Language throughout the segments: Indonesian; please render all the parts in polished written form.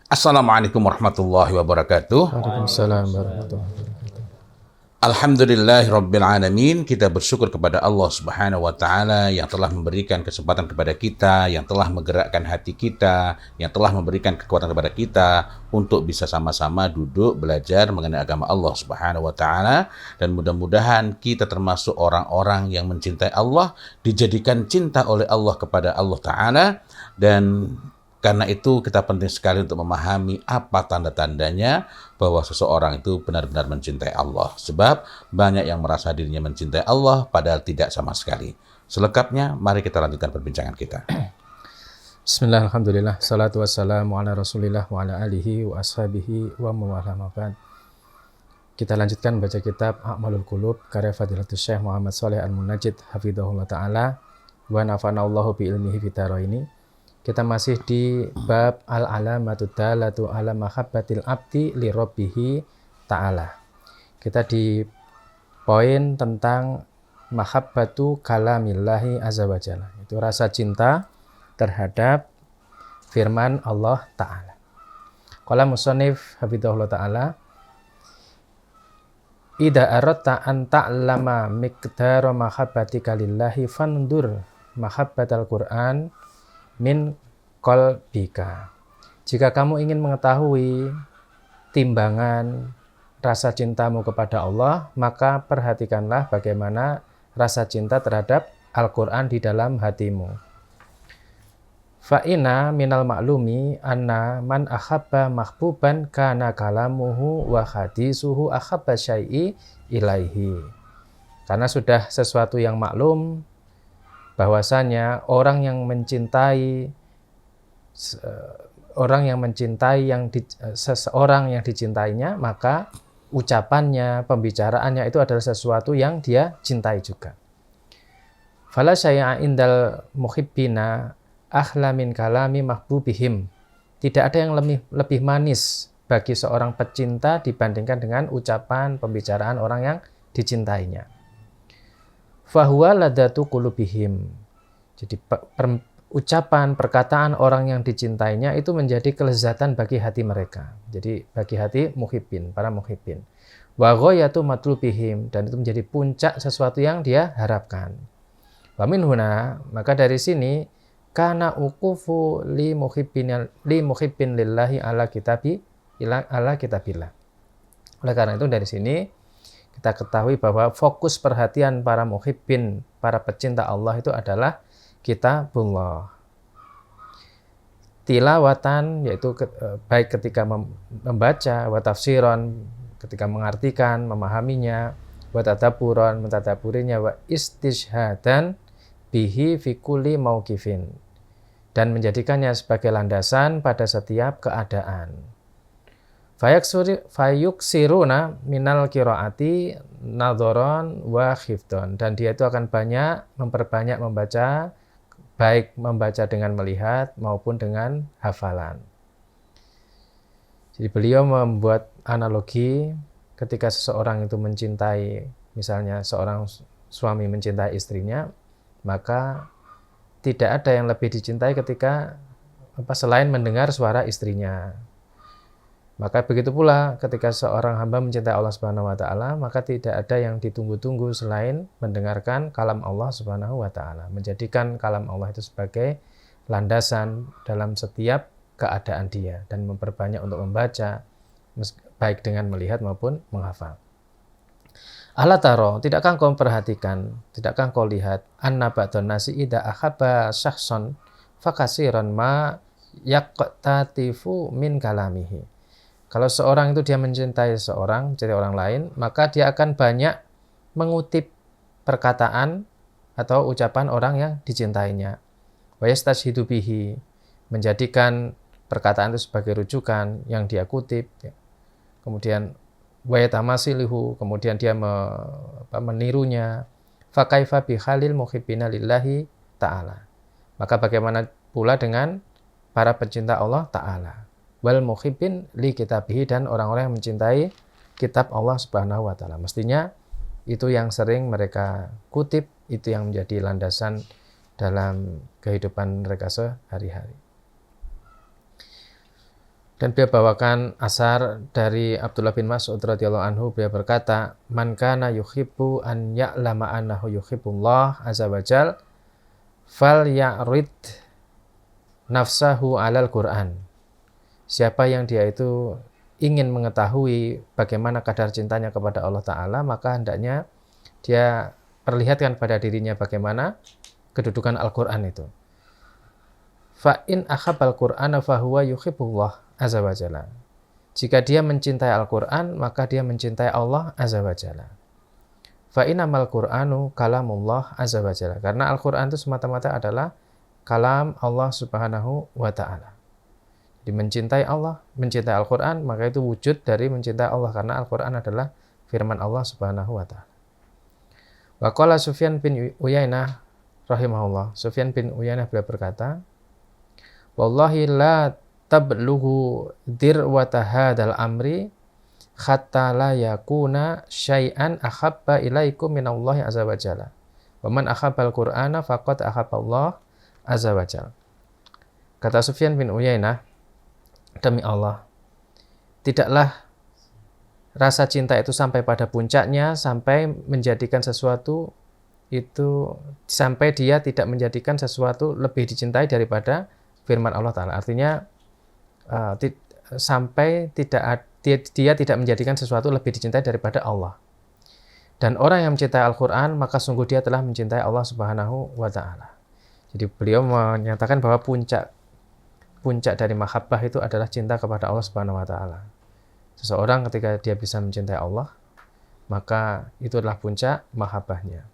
Assalamualaikum warahmatullahi wabarakatuh. Waalaikumsalam warahmatullahi wabarakatuh. Alhamdulillahirabbil alamin. Kita bersyukur kepada Allah Subhanahu wa taala yang telah memberikan kesempatan kepada kita, yang telah menggerakkan hati kita, yang telah memberikan kekuatan kepada kita untuk bisa sama-sama duduk belajar mengenai agama Allah Subhanahu wa taala, dan mudah-mudahan kita termasuk orang-orang yang mencintai Allah, dijadikan cinta oleh Allah kepada Allah taala. Dan karena itu kita penting sekali untuk memahami apa tanda-tandanya bahwa seseorang itu benar-benar mencintai Allah. Sebab banyak yang merasa dirinya mencintai Allah padahal tidak sama sekali. Selengkapnya mari kita lanjutkan perbincangan kita. Bismillah, alhamdulillah, salatu wassalamu ala rasulillah wa ala alihi wa ashabihi wa mawala ma'bad. Kita lanjutkan baca kitab A'malul Qulub karya Fadilatul Syekh Muhammad Shalih Al-Munajjid hafidhahullah ta'ala wa nafa'anallahu bi ilmihi fitaraini. Kita masih di bab al-alamatu dalatu ala mahabbatil abdi li rabbihi ta'ala. Kita di poin tentang mahabbatu kalamillahi azza wa jalla. Itu rasa cinta terhadap firman Allah Ta'ala. Qala musannif hafidhahullah ta'ala, Ida aradta an ta'lama miqdara mahabbatika lillahi fandur mahabbatal Qur'an min qalbika. Jika kamu ingin mengetahui timbangan rasa cintamu kepada Allah, maka perhatikanlah bagaimana rasa cinta terhadap Al-Quran di dalam hatimu. Fa'ina minal ma'lumi anna man ahabba mahbuban kana kalamuhu wa hadisuhu ahabba syai'i ilaihi. Karena sudah sesuatu yang maklum bahwasanya seseorang yang dicintainya, maka ucapannya, pembicaraannya itu adalah sesuatu yang dia cintai juga. Fala syai'a indal muhibbina ahla min kalami mahbubihim. Tidak ada yang lebih manis bagi seorang pecinta dibandingkan dengan ucapan, pembicaraan orang yang dicintainya. Fahuwa ladatu qulubihim. Jadi ucapan, perkataan orang yang dicintainya itu menjadi kelezatan bagi hati mereka. Jadi bagi hati muhibbin, para muhibbin. Wa ghayatu matlubihim, dan itu menjadi puncak sesuatu yang dia harapkan. Wa min huna, maka dari sini kana uqufu li muhibbin lillahi ala kitabillah. Oleh karena itu dari sini kita ketahui bahwa fokus perhatian para muhibbin, para pecinta Allah itu adalah kitabullah. Tilawatan, yaitu baik ketika membaca, wa tafsiran, ketika mengartikan, memahaminya, wa tadabburan, mentadaburinya, wa istishhadan bihi fi kulli mauqifin, dan menjadikannya sebagai landasan pada setiap keadaan. Fayuksiruna minal qiraati nadharan wa khifdon, dan dia itu akan memperbanyak membaca, baik membaca dengan melihat maupun dengan hafalan. Jadi beliau membuat analogi ketika seseorang itu mencintai, misalnya seorang suami mencintai istrinya, maka tidak ada yang lebih dicintai ketika selain mendengar suara istrinya. Maka begitu pula ketika seorang hamba mencintai Allah Subhanahu wa taala, maka tidak ada yang ditunggu-tunggu selain mendengarkan kalam Allah Subhanahu wa taala, menjadikan kalam Allah itu sebagai landasan dalam setiap keadaan dia, dan memperbanyak untuk membaca baik dengan melihat maupun menghafal. Ala taro, tidakkah kau perhatikan, tidakkah kau lihat, anna ba'dhan nasi idza ahabba syakhsan fakasiran ma yaqtatifu min kalamihi. Kalau seorang itu dia mencintai seseorang, mencintai orang lain, maka dia akan banyak mengutip perkataan atau ucapan orang yang dicintainya. Wa yastashhidu bihi, menjadikan perkataan itu sebagai rujukan yang dia kutip. Kemudian wa yatamasilihu, kemudian dia menirunya. Fa kaifa bi halil muhibbina lillahi ta'ala. Maka bagaimana pula dengan para pencinta Allah Ta'ala. Wal muhibbin li kitabihi, dan orang-orang yang mencintai kitab Allah Subhanahu wa taala. Mestinya itu yang sering mereka kutip, itu yang menjadi landasan dalam kehidupan mereka sehari-hari. Dan beliau bawakan asar dari Abdullah bin Mas'ud radhiyallahu anhu, beliau berkata, "Man kana yuhibbu an ya'lama annahu yuhibbullah azza wajal fal ya'rid nafsahu 'alal Qur'an." Siapa yang dia itu ingin mengetahui bagaimana kadar cintanya kepada Allah Ta'ala, maka hendaknya dia perlihatkan pada dirinya bagaimana kedudukan Al-Quran itu. Fa in ahabbal Qur'ana fahuwa yuhibbullah azza wa jalla. Jika dia mencintai Al-Quran, maka dia mencintai Allah azza wa jalla. Fa innamal Qur'anu kalamullah azza wa jalla. Karena Al-Quran itu semata-mata adalah kalam Allah subhanahu wa ta'ala. Jadi mencintai Allah, mencintai Al-Quran, maka itu wujud dari mencintai Allah. Karena Al-Quran adalah firman Allah subhanahu wa ta'ala. Wa qala Sufyan bin Uyainah rahimahullah. Sufyan bin Uyainah beliau berkata, "Wallahi la tablughu dirwata hadzal amri hatta la yakuna syai'an ahabba ilaikum minallahi azza wa jalla. Wa man ahabbal Qur'ana faqad ahabballah azza wa jalla." Kata Sufyan bin Uyainah, demi Allah, tidaklah rasa cinta itu sampai pada puncaknya, sampai menjadikan sesuatu itu, sampai dia tidak menjadikan sesuatu lebih dicintai daripada firman Allah Ta'ala. Artinya sampai dia tidak menjadikan sesuatu lebih dicintai daripada Allah. Dan orang yang mencintai Al-Quran, maka sungguh dia telah mencintai Allah Subhanahu wa Ta'ala. Jadi beliau menyatakan bahwa puncak dari mahabbah itu adalah cinta kepada Allah Subhanahu wa Ta'ala. Seseorang ketika dia bisa mencintai Allah, maka itu adalah puncak mahabbahnya.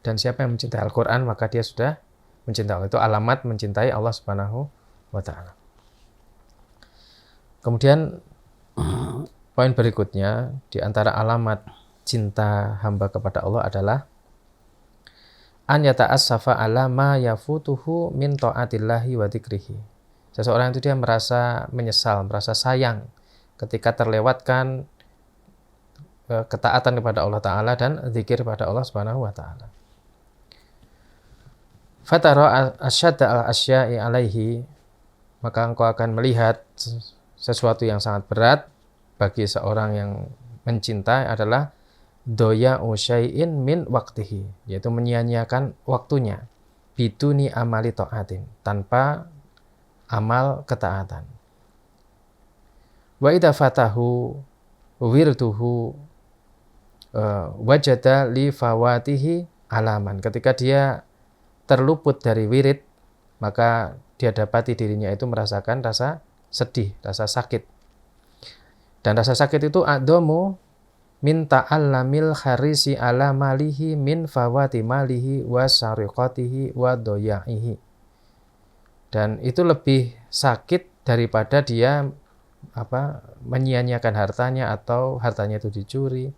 Dan siapa yang mencintai Al-Quran, maka dia sudah mencintai Allah. Itu alamat mencintai Allah Subhanahu wa Ta'ala. Kemudian poin berikutnya, di antara alamat cinta hamba kepada Allah adalah an yata'assafa ala ma yafutuhu min ta'atillahi wa dzikrihi. Seseorang itu dia merasa menyesal, merasa sayang ketika terlewatkan ketaatan kepada Allah Ta'ala dan zikir kepada Allah Subhanahu wa Ta'ala. Fatara asyadda al-asya'i alaihi, maka engkau akan melihat sesuatu yang sangat berat bagi seorang yang mencintai adalah doya'u syai'in min waqtihi, yaitu menyia-nyiakan waktunya, biduni amali ta'atin, tanpa amal ketaatan. Wa idza fatahu wirduhu wajada li fawatihi alaman. Ketika dia terluput dari wirid, maka dia dapati dirinya itu merasakan rasa sedih, rasa sakit. Dan rasa sakit itu a'dhamu min ta'allamil kharisi ala malihi min fawati malihi wa sariqatihi wa doya'ihi. Dan itu lebih sakit daripada dia menyia-nyiakan hartanya atau hartanya itu dicuri.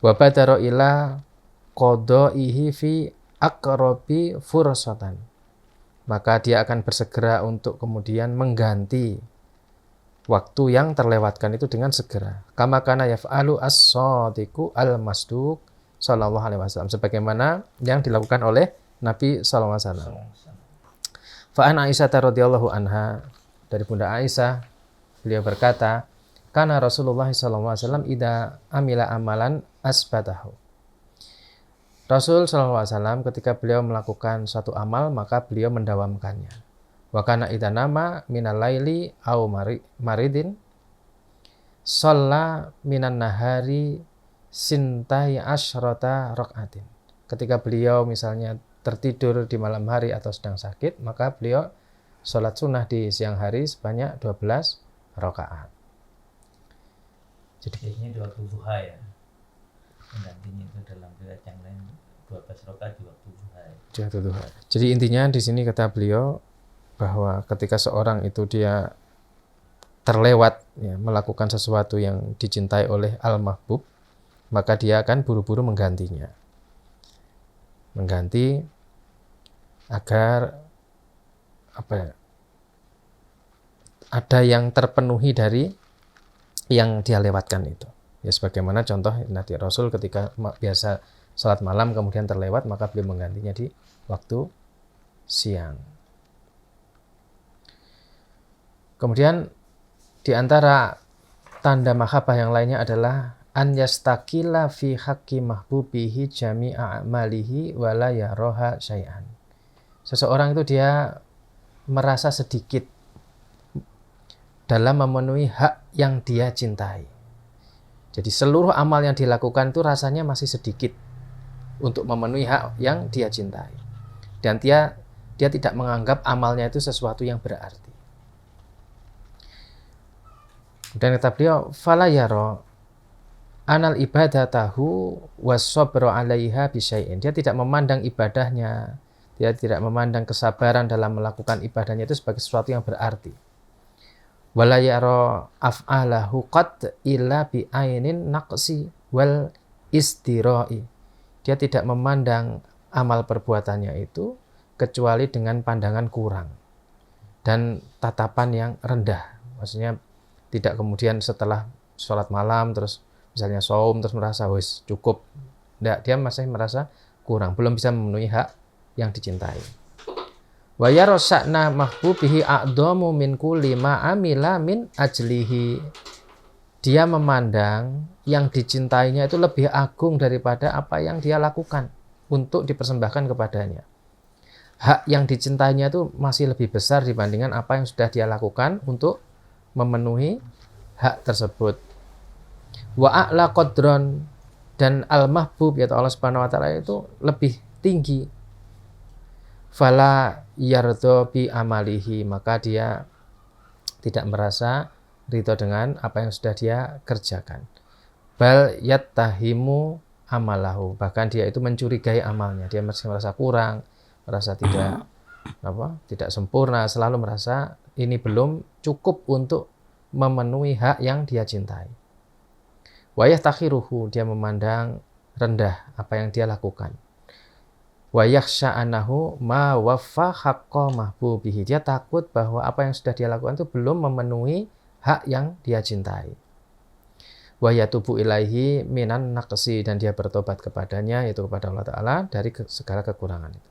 Wa badara ila qada'ihi fi aqrabi fursatan. Maka dia akan bersegera untuk kemudian mengganti waktu yang terlewatkan itu dengan segera. Kama kana yaf'alu as-shadiqu al-masduq sallallahu alaihi wasallam, sebagaimana yang dilakukan oleh Nabi sallallahu alaihi wasallam. Fa an Aisyah radhiyallahu anha, dari Bunda Aisyah, beliau berkata, kana Rasulullah sallallahu alaihi wasallam idza amila amalan asbatahu. Rasul sallallahu alaihi wasallam ketika beliau melakukan suatu amal, maka beliau mendawamkannya. Wa kana idza nama minal laili au maridin shalla minan nahari sintai asyrata rakaatin. Ketika beliau misalnya tertidur di malam hari atau sedang sakit, maka beliau sholat sunnah di siang hari sebanyak 12 rakaat. Jadi ini di waktu duha ya. Nantinya itu dalam riwayat yang lain 12 rakaat di waktu duha. Jadi intinya di sini kata beliau bahwa ketika seorang itu dia terlewat ya, melakukan sesuatu yang dicintai oleh al-mahbub, maka dia akan buru-buru menggantinya. Mengganti agar ada yang terpenuhi dari yang dia lewatkan itu. Ya sebagaimana contoh Nabi Rasul ketika biasa salat malam kemudian terlewat, maka beliau menggantinya di waktu siang. Kemudian di antara tanda mahabbah yang lainnya adalah an yastakila fi haqqi mahbubihi jami'a a'malihi wa la yaraha syai'an. Seseorang itu dia merasa sedikit dalam memenuhi hak yang dia cintai. Jadi seluruh amal yang dilakukan itu rasanya masih sedikit untuk memenuhi hak yang dia cintai. Dan dia tidak menganggap amalnya itu sesuatu yang berarti. Dan kata beliau, fala yara anal ibadatahu was-sabru 'alaiha bisyai'in. Dia tidak memandang ibadahnya, dia tidak memandang kesabaran dalam melakukan ibadahnya itu sebagai sesuatu yang berarti. Wala yara af'alahu qad illa bi ainin naqsi wal istira'i. Dia tidak memandang amal perbuatannya itu kecuali dengan pandangan kurang dan tatapan yang rendah. Maksudnya tidak kemudian setelah sholat malam terus misalnya saum terus merasa wis cukup. Tidak, dia masih merasa kurang, belum bisa memenuhi hak yang dicintai. Wa yara sya'na mahbubihi a'dhamu min kulli ma amila min ajlihi. Dia memandang yang dicintainya itu lebih agung daripada apa yang dia lakukan untuk dipersembahkan kepadanya. Hak yang dicintainya itu masih lebih besar dibandingkan apa yang sudah dia lakukan untuk memenuhi hak tersebut. Wa a'la qadron, dan al-mahbub yaitu Allah Subhanahu wa taala itu lebih tinggi. Fala yardo bi amalihi, maka dia tidak merasa ridho dengan apa yang sudah dia kerjakan. Bal yattahimu amalahu, bahkan dia itu mencurigai amalnya, dia masih merasa kurang, merasa tidak sempurna, selalu merasa ini belum cukup untuk memenuhi hak yang dia cintai. Wa yahtakhiruhu, dia memandang rendah apa yang dia lakukan. Wa yakhsha annahu ma waffa haqqa mahbubihi, dia takut bahwa apa yang sudah dia lakukan itu belum memenuhi hak yang dia cintai. Wa yatubu ilaihi minan naqsi, dan dia bertobat kepadanya, yaitu kepada Allah Ta'ala, dari segala kekurangan itu.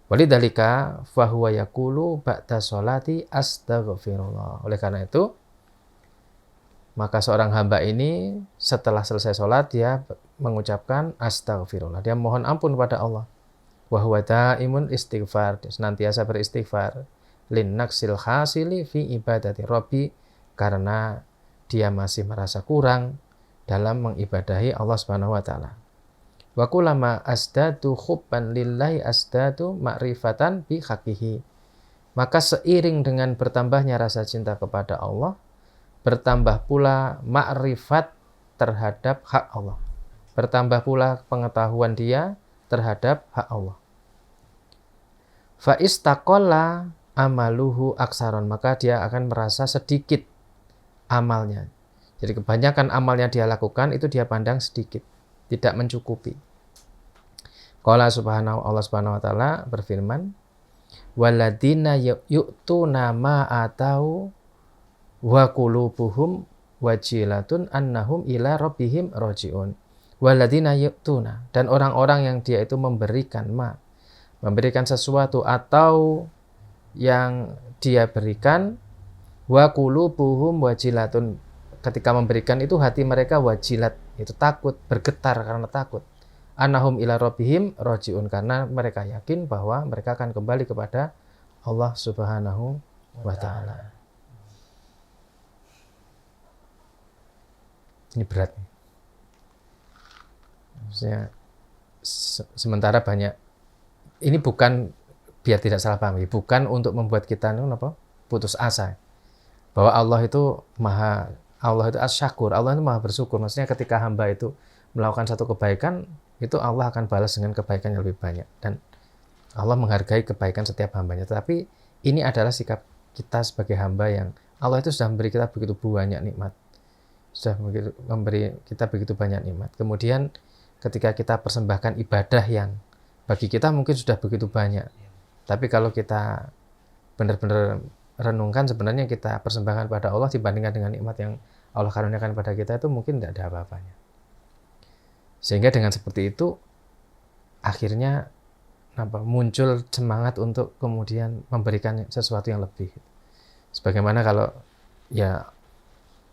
Walidzalika fahuwa yaqulu ba'da sholati astaghfirullah. Oleh karena itu, maka seorang hamba ini setelah selesai sholat dia mengucapkan astaghfirullah, dia mohon ampun kepada Allah. Wa huwa daimun istighfar, dia senantiasa beristighfar lin naqsil hasili fi ibadati rabbi, karena dia masih merasa kurang dalam mengibadahi Allah Subhanahu wa taala. Wa kullama asdadu hubban lillahi asdadu ma'rifatan bi haqqihi. Maka seiring dengan bertambahnya rasa cinta kepada Allah, bertambah pula ma'rifat terhadap hak Allah. Bertambah pula pengetahuan dia terhadap hak Allah. Fa istaqalla amaluhu aksaron, maka dia akan merasa sedikit amalnya. Jadi kebanyakan amal yang dia lakukan itu dia pandang sedikit, tidak mencukupi. Allah Subhanahu wa taala berfirman, "Waladina yu'tuna ma atau wa qulubuhum wajilatun annahum ila rabbihim raji'un." Waladina yu'tuna, dan orang-orang yang dia itu memberikan sesuatu atau yang dia berikan, wa qulubuhum wajilatun, ketika memberikan itu hati mereka wajilat, itu takut, bergetar karena takut. Annahum ila rabbihim raji'un, karena mereka yakin bahwa mereka akan kembali kepada Allah Subhanahu wa taala. Ini berat. Maksudnya sementara banyak, ini bukan, biar tidak salah paham, bukan untuk membuat kita putus asa bahwa Allah itu asy-syakur, Allah itu maha bersyukur. Maksudnya ketika hamba itu melakukan satu kebaikan, itu Allah akan balas dengan kebaikan yang lebih banyak, dan Allah menghargai kebaikan setiap hambanya. Tetapi ini adalah sikap kita sebagai hamba yang Allah itu sudah memberi kita begitu banyak nikmat, sudah memberi kita begitu banyak nikmat. Kemudian ketika kita persembahkan ibadah yang bagi kita mungkin sudah begitu banyak, tapi kalau kita benar-benar renungkan, sebenarnya kita persembahkan pada Allah dibandingkan dengan nikmat yang Allah karuniakan pada kita, itu mungkin tidak ada apa-apanya. Sehingga dengan seperti itu akhirnya muncul semangat untuk kemudian memberikan sesuatu yang lebih. Sebagaimana kalau ya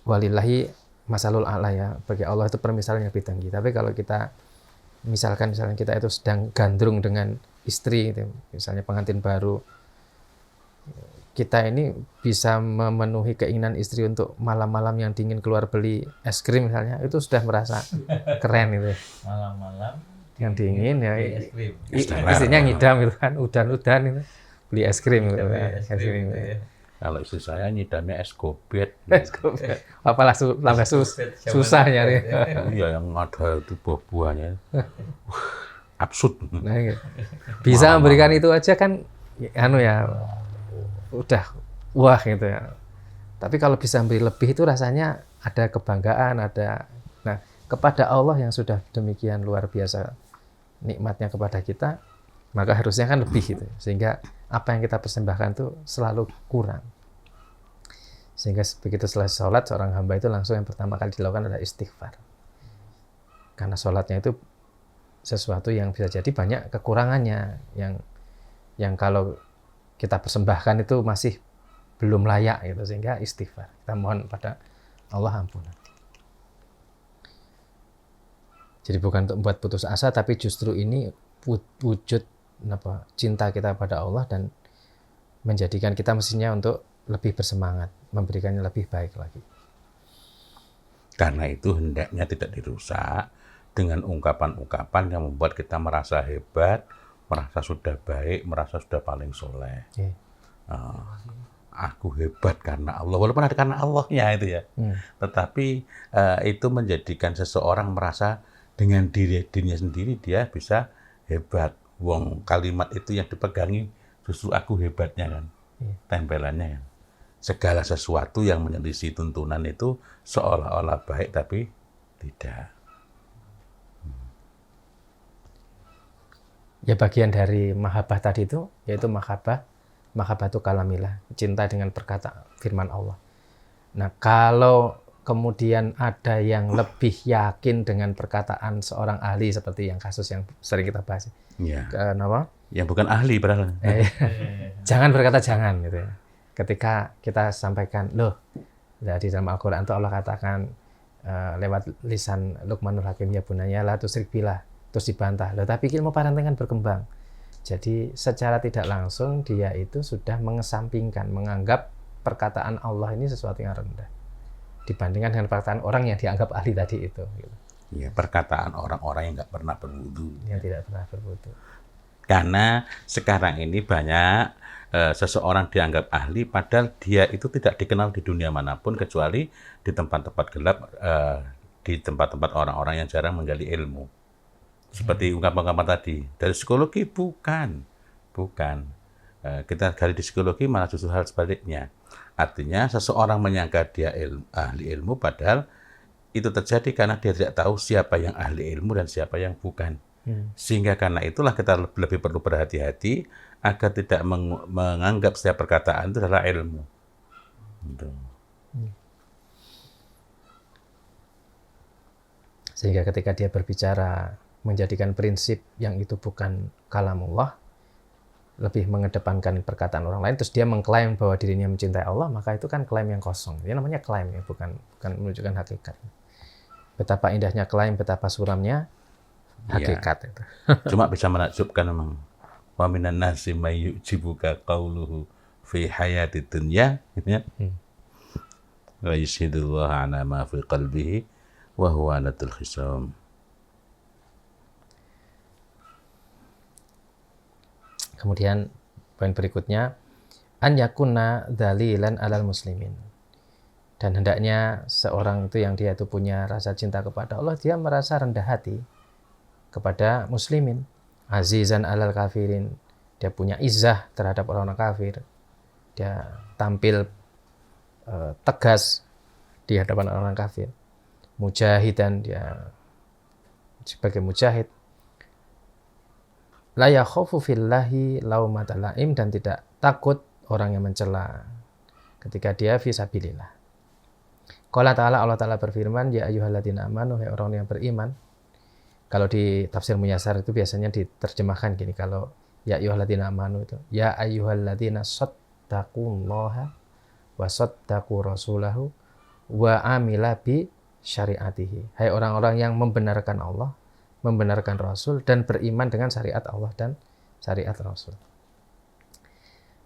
walillahi masalul a'la ya, bagi Allah itu permisalan yang lebih tinggi. Tapi kalau kita misalnya kita itu sedang gandrung dengan istri gitu, misalnya pengantin baru, kita ini bisa memenuhi keinginan istri untuk malam-malam yang dingin keluar beli es krim misalnya, itu sudah merasa keren itu. Malam-malam Yang dingin ya, beli es krim. istrinya ngidam itu kan, udan-udan itu beli es krim gitu. Es krim gitu ya. Kalau istri saya nyidamnya es gobet. Apalah tambah susah nyari. Iya, yang ada itu buah-buahnya. Absurd. Nah, gitu. Bisa memberikan itu aja kan anu ya, udah wah gitu ya. Tapi kalau bisa beri lebih itu rasanya ada kebanggaan, ada. Nah, kepada Allah yang sudah demikian luar biasa nikmatnya kepada kita, maka harusnya kan lebih gitu. Sehingga apa yang kita persembahkan itu selalu kurang. Sehingga begitu selesai sholat, seorang hamba itu langsung yang pertama kali dilakukan adalah istighfar. Karena sholatnya itu sesuatu yang bisa jadi banyak kekurangannya, yang kalau kita persembahkan itu masih belum layak gitu, sehingga istighfar. Kita mohon pada Allah ampunan. Jadi bukan untuk membuat putus asa, tapi justru ini wujud cinta kita pada Allah dan menjadikan kita mestinya untuk lebih bersemangat, memberikannya lebih baik lagi. Karena itu hendaknya tidak dirusak dengan ungkapan-ungkapan yang membuat kita merasa hebat, merasa sudah baik, merasa sudah paling soleh. Aku hebat karena Allah, walaupun ada karena Allahnya itu ya. Tetapi itu menjadikan seseorang merasa dengan dirinya sendiri dia bisa hebat. Wong kalimat itu yang dipegangi justru aku hebatnya kan, tempelannya kan. Segala sesuatu yang menyelisih tuntunan itu seolah-olah baik tapi tidak. Ya bagian dari mahabbah tadi itu yaitu mahabbatu kalamilah, cinta dengan perkataan firman Allah. Nah, kalau kemudian ada yang lebih yakin dengan perkataan seorang ahli seperti yang kasus yang sering kita bahas. Ya. Kenapa? Yang bukan ahli padahal. Jangan berkata jangan gitu ya. Ketika kita sampaikan, loh, di dalam Al-Quran itu Allah katakan lewat lisan Luqmanul Hakim, ya bunaya la tusyrik billah, terus dibantah. Loh, tapi ilmu parenting kan berkembang. Jadi secara tidak langsung dia itu sudah mengesampingkan, menganggap perkataan Allah ini sesuatu yang rendah dibandingkan dengan perkataan orang yang dianggap ahli tadi itu. Gitu. Ya, perkataan orang-orang yang nggak pernah berwudu. Yang tidak pernah berwudu. Karena sekarang ini banyak seseorang dianggap ahli, padahal dia itu tidak dikenal di dunia manapun kecuali di tempat-tempat gelap, di tempat-tempat orang-orang yang jarang menggali ilmu. Seperti ungkapan-ungkapan tadi, dari psikologi bukan. Kita gali di psikologi malah justru hal sebaliknya. Artinya seseorang menyangka dia ahli ilmu, padahal itu terjadi karena dia tidak tahu siapa yang ahli ilmu dan siapa yang bukan. Sehingga karena itulah kita lebih perlu berhati-hati agar tidak menganggap setiap perkataan itu adalah ilmu. Sehingga ketika dia berbicara menjadikan prinsip yang itu bukan kalamullah, lebih mengedepankan perkataan orang lain, terus dia mengklaim bahwa dirinya mencintai Allah, maka itu kan klaim yang kosong. Ini namanya klaim ya, bukan menunjukkan hakikat. Betapa indahnya klaim, betapa suramnya hakikat itu. Cuma bisa menakjubkan memang. Wa minan nasi may yu'jibuka qawluhu fi hayati dunya, gitu ya. Wa yushhidullaha ala ma fi qalbihi wa huwa latul khisam. Kemudian poin berikutnya, an yakuna dalilan alal muslimin. Dan hendaknya seorang itu yang dia itu punya rasa cinta kepada Allah, dia merasa rendah hati kepada muslimin. Azizan alal kafirin, dia punya izzah terhadap orang-orang kafir. Dia tampil tegas di hadapan orang kafir. Mujahidan, dia sebagai mujahid. La yakhafu fillahi laumata laim, dan tidak takut orang yang mencela ketika dia fisabilillah. Qala ta'ala, Allah Ta'ala berfirman, ya ayyuhalladzina amanu, hai orang yang beriman. Kalau di tafsir Muyassar itu biasanya diterjemahkan gini, kalau ya ayyuhalladzina amanu itu, ya ayyuhalladzina shattaqullaha wa saddaqu rasulahu wa amila bi syariatihi. Hai orang-orang yang membenarkan Allah, membenarkan Rasul, dan beriman dengan syariat Allah dan syariat Rasul.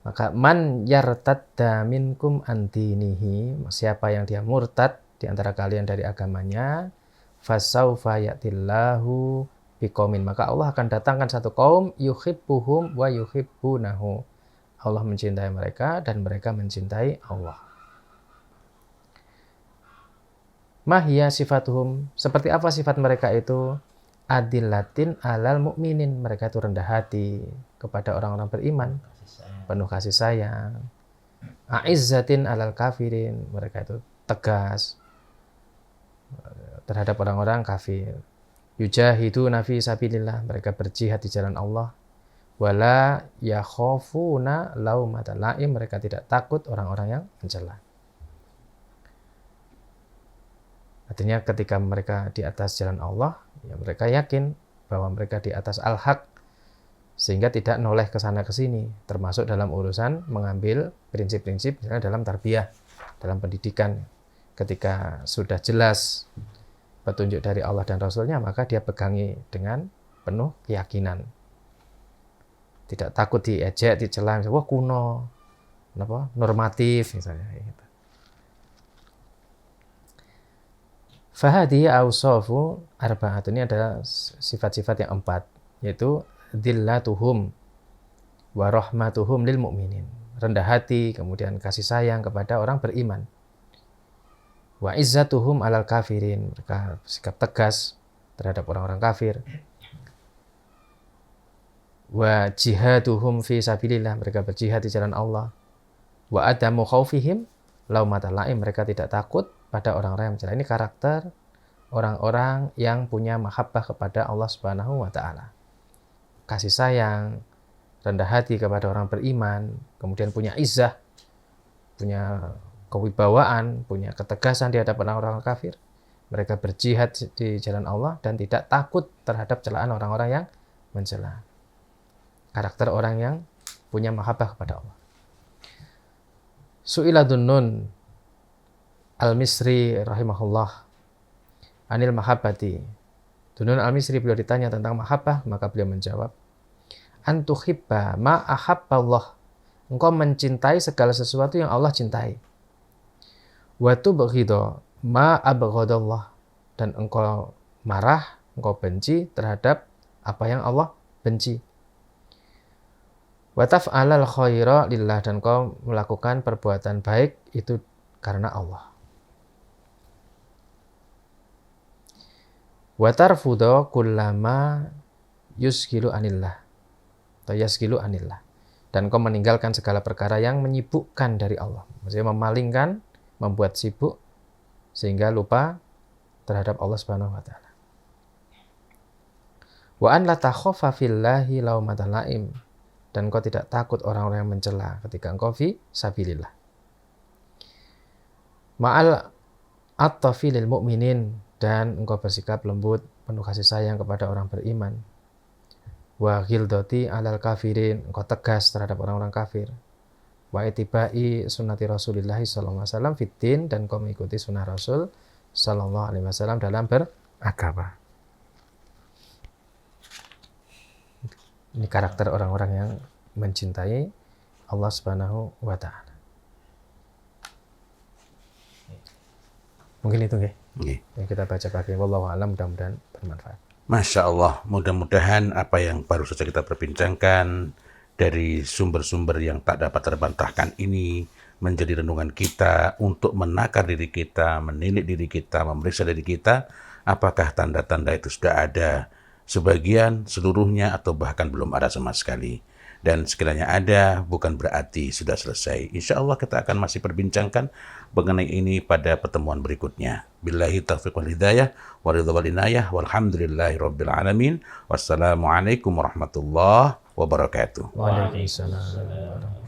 Maka man yartadda minkum an dinihi, siapa yang dia murtad di antara kalian dari agamanya, fasaufa ya'tillahu biqaumin, maka Allah akan datangkan satu kaum yuhibbuhum wa yuhibbunahu. Allah mencintai mereka dan mereka mencintai Allah. Mahya sifatuhum, seperti apa sifat mereka itu? Adillatin alal mu'minin, mereka itu rendah hati kepada orang-orang beriman, penuh kasih sayang. A'izzatin alal kafirin, mereka itu tegas terhadap orang-orang kafir. Yujahiduna fi sabilillah, mereka berjihad di jalan Allah. Wala yakhafuna laumata laim, mereka tidak takut orang-orang yang mencela. Artinya ketika mereka di atas jalan Allah, ya mereka yakin bahwa mereka di atas al-haq, sehingga tidak noleh ke sana ke sini, termasuk dalam urusan mengambil prinsip-prinsip misalnya dalam tarbiyah, dalam pendidikan. Ketika sudah jelas petunjuk dari Allah dan Rasulnya, maka dia pegangi dengan penuh keyakinan. Tidak takut diejek, dicela, misalnya, wah kuno, normatif misalnya. Gitu. Fahadi awsafu arba'at, ini adalah sifat-sifat yang 4, yaitu dhillatuhum wa rahmatuhum lil mu'minin, rendah hati, kemudian kasih sayang kepada orang beriman. Wa izzatuhum alal kafirin, mereka sikap tegas terhadap orang-orang kafir. Wa jihaduhum fi sabilillah, mereka berjihad di jalan Allah. Wa adamu khaufihim laumata laim, mereka tidak takut pada orang-orang yang mencela. Ini karakter orang-orang yang punya mahabbah kepada Allah Subhanahu wa taala. Kasih sayang, rendah hati kepada orang beriman, kemudian punya izzah, punya kewibawaan, punya ketegasan di hadapan orang-orang kafir. Mereka berjihad di jalan Allah dan tidak takut terhadap celaan orang-orang yang mencela. Karakter orang yang punya mahabbah kepada Allah. Su'ila Dunnun Al-Misri rahimahullah anil mahabbati. Dunnun Al-Misri, beliau ditanya tentang mahabbah, maka beliau menjawab, antuhibba ma ahabballah, engkau mencintai segala sesuatu yang Allah cintai. Wa tubghidha ma abghadallah, dan engkau marah, engkau benci terhadap apa yang Allah benci. Wa taf'alal khaira lillah, dan engkau melakukan perbuatan baik itu karena Allah. Wa tarfudha kullama yusgilu anillah, atau yasgilu anillah, dan engkau meninggalkan segala perkara yang menyibukkan dari Allah, maksudnya memalingkan, membuat sibuk sehingga lupa terhadap Allah Subhanahu wa taala. Wa an la takhafa fillahi laumata laim, dan engkau tidak takut orang-orang yang mencela ketika engkau fi sabilillah. Ma'al at-tafi lil mu'minin, dan engkau bersikap lembut, penuh kasih sayang kepada orang beriman. Wa ghildati alal kafirin, engkau tegas terhadap orang-orang kafir. Wa itibai sunnati Rasulillah sallallahu alaihi wasallam fiddin, dan engkau mengikuti sunnah Rasul sallallahu alaihi wasallam dalam beragama. Ini karakter orang-orang yang mencintai Allah Subhanahu wa taala. Mungkin itu nggih. Yang kita baca pagi. Wallahu a'lam, mudah-mudahan bermanfaat. Masya Allah, mudah-mudahan apa yang baru saja kita perbincangkan dari sumber-sumber yang tak dapat terbantahkan ini menjadi renungan kita untuk menakar diri kita, menilik diri kita, memeriksa diri kita, apakah tanda-tanda itu sudah ada, sebagian, seluruhnya, atau bahkan belum ada sama sekali. Dan sekiranya ada, bukan berarti sudah selesai. Insya Allah kita akan masih perbincangkan mengenai ini pada pertemuan berikutnya. Billahi taufiq wal hidayah, wa ridha wal inayah, walhamdulillahi rabbil alamin. Wassalamualaikum warahmatullahi wabarakatuh. Waalaikumsalam.